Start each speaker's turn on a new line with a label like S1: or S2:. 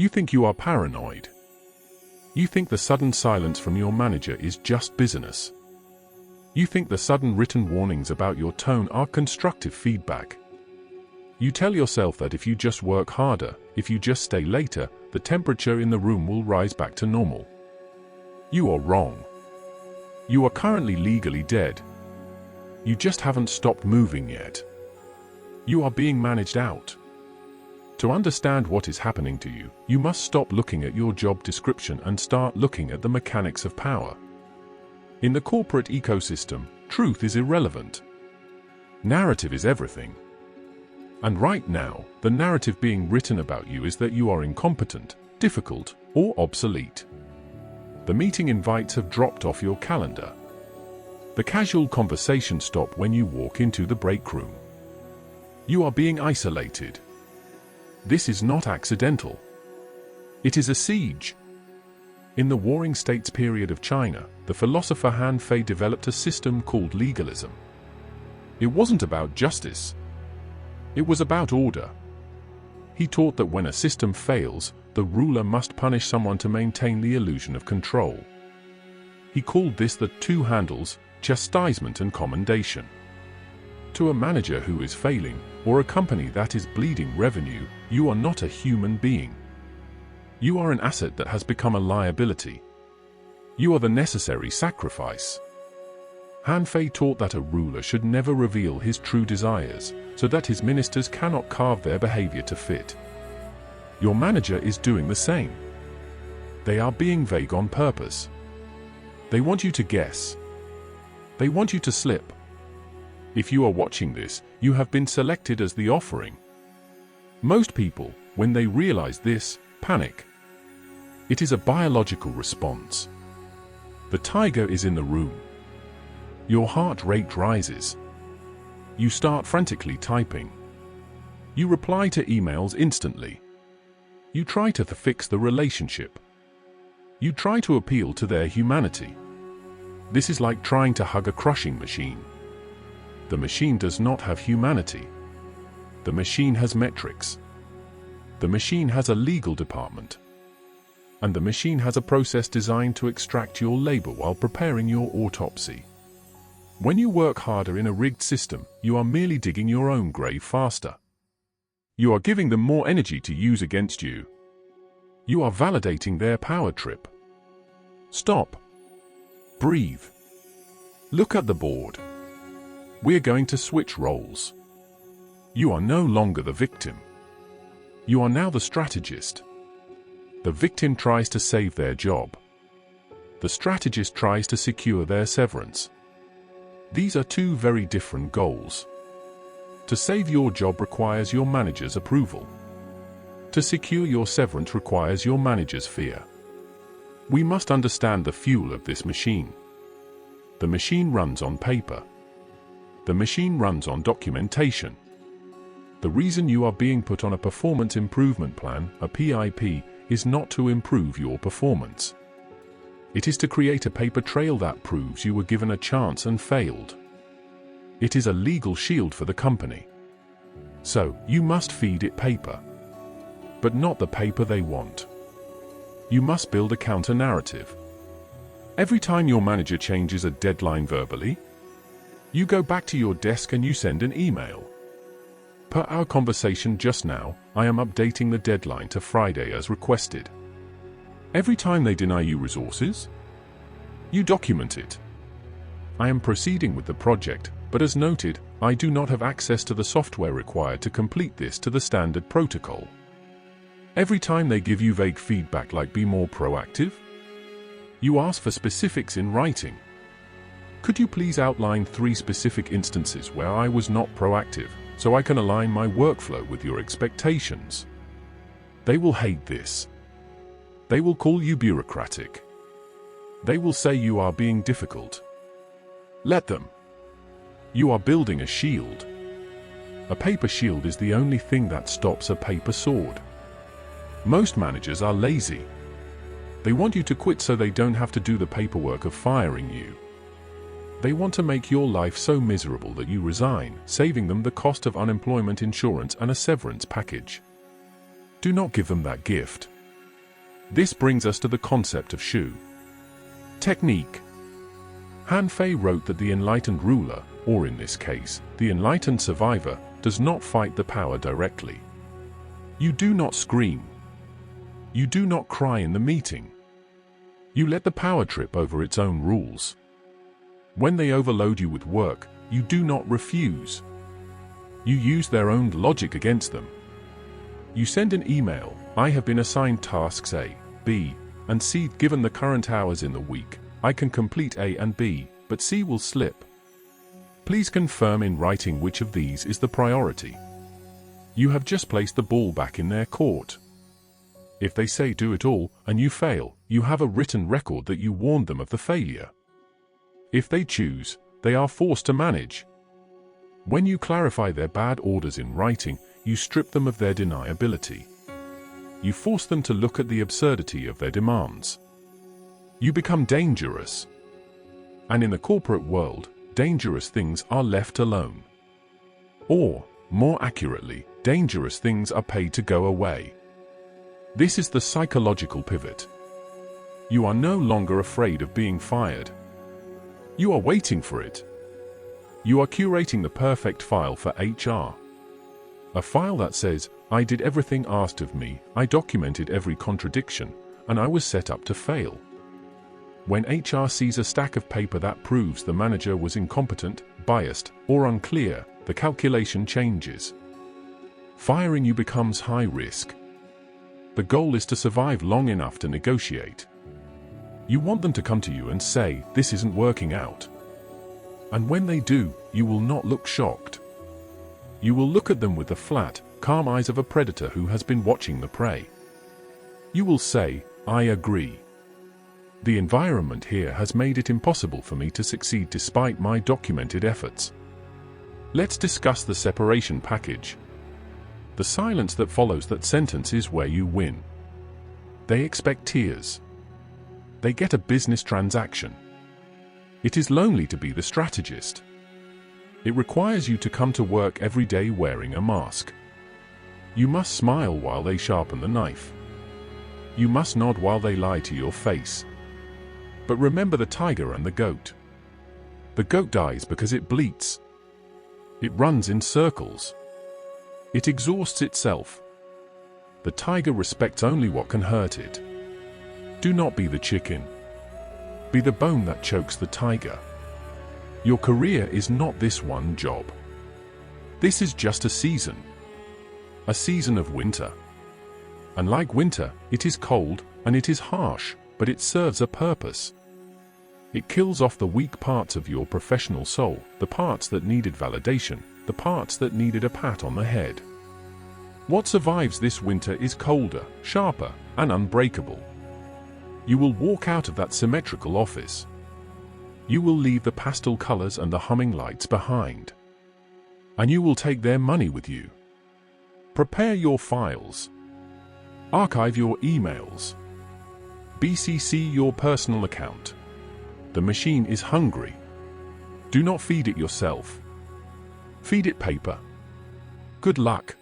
S1: You think you are paranoid. You think the sudden silence from your manager is just business. You think the sudden written warnings about your tone are constructive feedback. You tell yourself that if you just work harder, if you just stay later, the temperature in the room will rise back to normal. You are wrong. You are currently legally dead. You just haven't stopped moving yet. You are being managed out. To understand what is happening to you, you must stop looking at your job description and start looking at the mechanics of power. In the corporate ecosystem, truth is irrelevant. Narrative is everything. And right now, the narrative being written about you is that you are incompetent, difficult, or obsolete. The meeting invites have dropped off your calendar. The casual conversations stop when you walk into the break room. You are being isolated. This is not accidental. It is a siege. In the Warring States period of China, the philosopher Han Fei developed a system called legalism. It wasn't about justice. It was about order. He taught that when a system fails, the ruler must punish someone to maintain the illusion of control. He called this the two handles, chastisement and commendation. To a manager who is failing, or a company that is bleeding revenue, you are not a human being. You are an asset that has become a liability. You are the necessary sacrifice. Han Fei taught that a ruler should never reveal his true desires, so that his ministers cannot carve their behavior to fit. Your manager is doing the same. They are being vague on purpose. They want you to guess. They want you to slip. If you are watching this, you have been selected as the offering. Most people, when they realize this, panic. It is a biological response. The tiger is in the room. Your heart rate rises. You start frantically typing. You reply to emails instantly. You try to fix the relationship. You try to appeal to their humanity. This is like trying to hug a crushing machine. The machine does not have humanity. The machine has metrics. The machine has a legal department. And the machine has a process designed to extract your labor while preparing your autopsy. When you work harder in a rigged system, you are merely digging your own grave faster. You are giving them more energy to use against you. You are validating their power trip. Stop. Breathe. Look at the board. We're going to switch roles. You are no longer the victim. You are now the strategist. The victim tries to save their job. The strategist tries to secure their severance. These are two very different goals. To save your job requires your manager's approval. To secure your severance requires your manager's fear. We must understand the fuel of this machine. The machine runs on paper. The machine runs on documentation. The reason you are being put on a performance improvement plan, a PIP, is not to improve your performance. It is to create a paper trail that proves you were given a chance and failed. It is a legal shield for the company. So, you must feed it paper. But not the paper they want. You must build a counter-narrative. Every time your manager changes a deadline verbally, you go back to your desk and you send an email. Per our conversation just now, I am updating the deadline to Friday as requested. Every time they deny you resources, you document it. I am proceeding with the project, but as noted, I do not have access to the software required to complete this to the standard protocol. Every time they give you vague feedback like be more proactive, you ask for specifics in writing. Could you please outline 3 specific instances where I was not proactive, so I can align my workflow with your expectations? They will hate this. They will call you bureaucratic. They will say you are being difficult. Let them. You are building a shield. A paper shield is the only thing that stops a paper sword. Most managers are lazy. They want you to quit so they don't have to do the paperwork of firing you. They want to make your life so miserable that you resign, saving them the cost of unemployment insurance and a severance package. Do not give them that gift. This brings us to the concept of shu. Technique. Han Fei wrote that the enlightened ruler, or in this case, the enlightened survivor, does not fight the power directly. You do not scream. You do not cry in the meeting. You let the power trip over its own rules. When they overload you with work, you do not refuse. You use their own logic against them. You send an email, I have been assigned tasks A, B, and C. Given the current hours in the week, I can complete A and B, but C will slip. Please confirm in writing which of these is the priority. You have just placed the ball back in their court. If they say do it all, and you fail, you have a written record that you warned them of the failure. If they choose, they are forced to manage. When you clarify their bad orders in writing, you strip them of their deniability. You force them to look at the absurdity of their demands. You become dangerous. And in the corporate world, dangerous things are left alone. Or, more accurately, dangerous things are paid to go away. This is the psychological pivot. You are no longer afraid of being fired. You are waiting for it. You are curating the perfect file for HR. A file that says, I did everything asked of me, I documented every contradiction, and I was set up to fail. When HR sees a stack of paper that proves the manager was incompetent, biased, or unclear, the calculation changes. Firing you becomes high risk. The goal is to survive long enough to negotiate. You want them to come to you and say, this isn't working out. And when they do, you will not look shocked. You will look at them with the flat, calm eyes of a predator who has been watching the prey. You will say, I agree. The environment here has made it impossible for me to succeed despite my documented efforts. Let's discuss the separation package. The silence that follows that sentence is where you win. They expect tears. They get a business transaction. It is lonely to be the strategist. It requires you to come to work every day wearing a mask. You must smile while they sharpen the knife. You must nod while they lie to your face. But remember the tiger and the goat. The goat dies because it bleats. It runs in circles. It exhausts itself. The tiger respects only what can hurt it. Do not be the chicken. Be the bone that chokes the tiger. Your career is not this one job. This is just a season. A season of winter. And like winter, it is cold, and it is harsh, but it serves a purpose. It kills off the weak parts of your professional soul, the parts that needed validation, the parts that needed a pat on the head. What survives this winter is colder, sharper, and unbreakable. You will walk out of that symmetrical office. You will leave the pastel colors and the humming lights behind. And you will take their money with you. Prepare your files. Archive your emails. BCC your personal account. The machine is hungry. Do not feed it yourself. Feed it paper. Good luck.